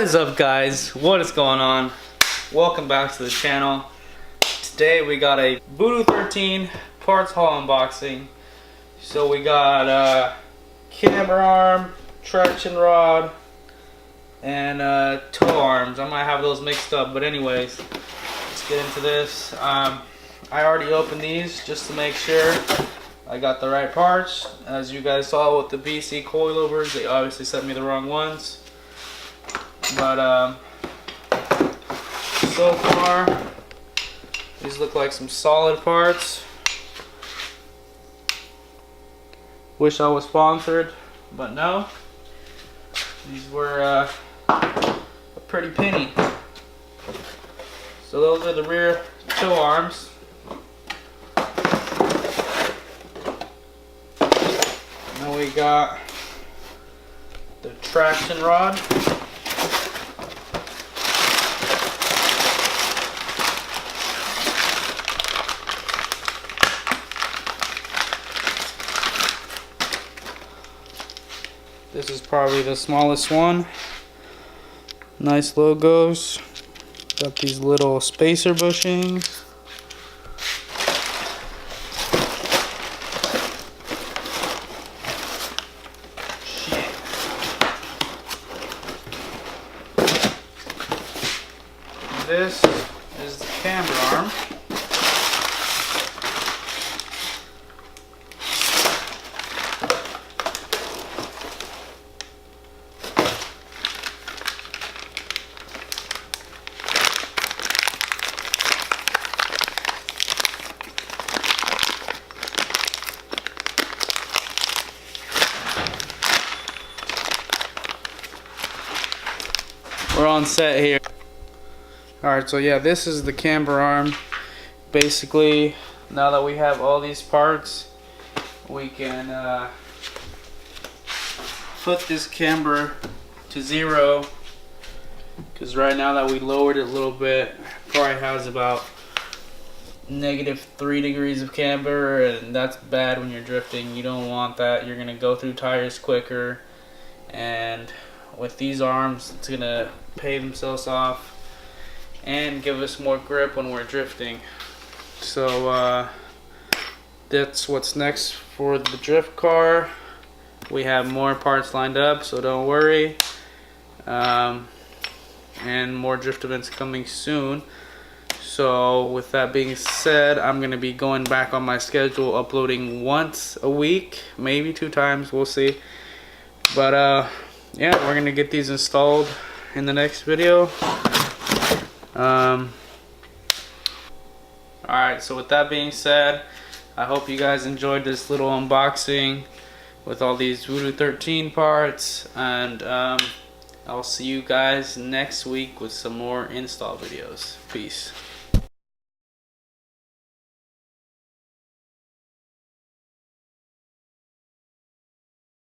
is up, guys? What is going on? Welcome back to the channel. Today we got a Voodoo 13 parts haul unboxing. So we got camber arm, traction rod, and toe arms. I might have those mixed up, but anyways, let's get into this. I already opened these just to make sure I got the right parts. As you guys saw with the BC coilovers, they obviously sent me the wrong ones. But so far, these look like some solid parts. Wish I was sponsored, but no. These were a pretty penny. So those are the rear toe arms. Now we got the traction rod. This is probably the smallest one. Nice logos. Got these little spacer bushings. This is the camber arm. We're on set here. Alright, so yeah, this is the camber arm. Basically, now that we have all these parts, we can put this camber to 0. Because right now that we lowered it a little bit, probably has about -3 degrees of camber, and that's bad when you're drifting. You don't want that. You're gonna go through tires quicker, and with these arms, it's gonna pay themselves off and give us more grip when we're drifting. So that's what's next for the drift car. We have more parts lined up, so don't worry. And more drift events coming soon. So with that being said, I'm gonna be going back on my schedule, uploading once a week, maybe 2 times, we'll see. But yeah, we're gonna get these installed in the next video. Alright, so with that being said, I hope you guys enjoyed this little unboxing with all these Voodoo 13 parts, and I'll see you guys next week with some more install videos. Peace.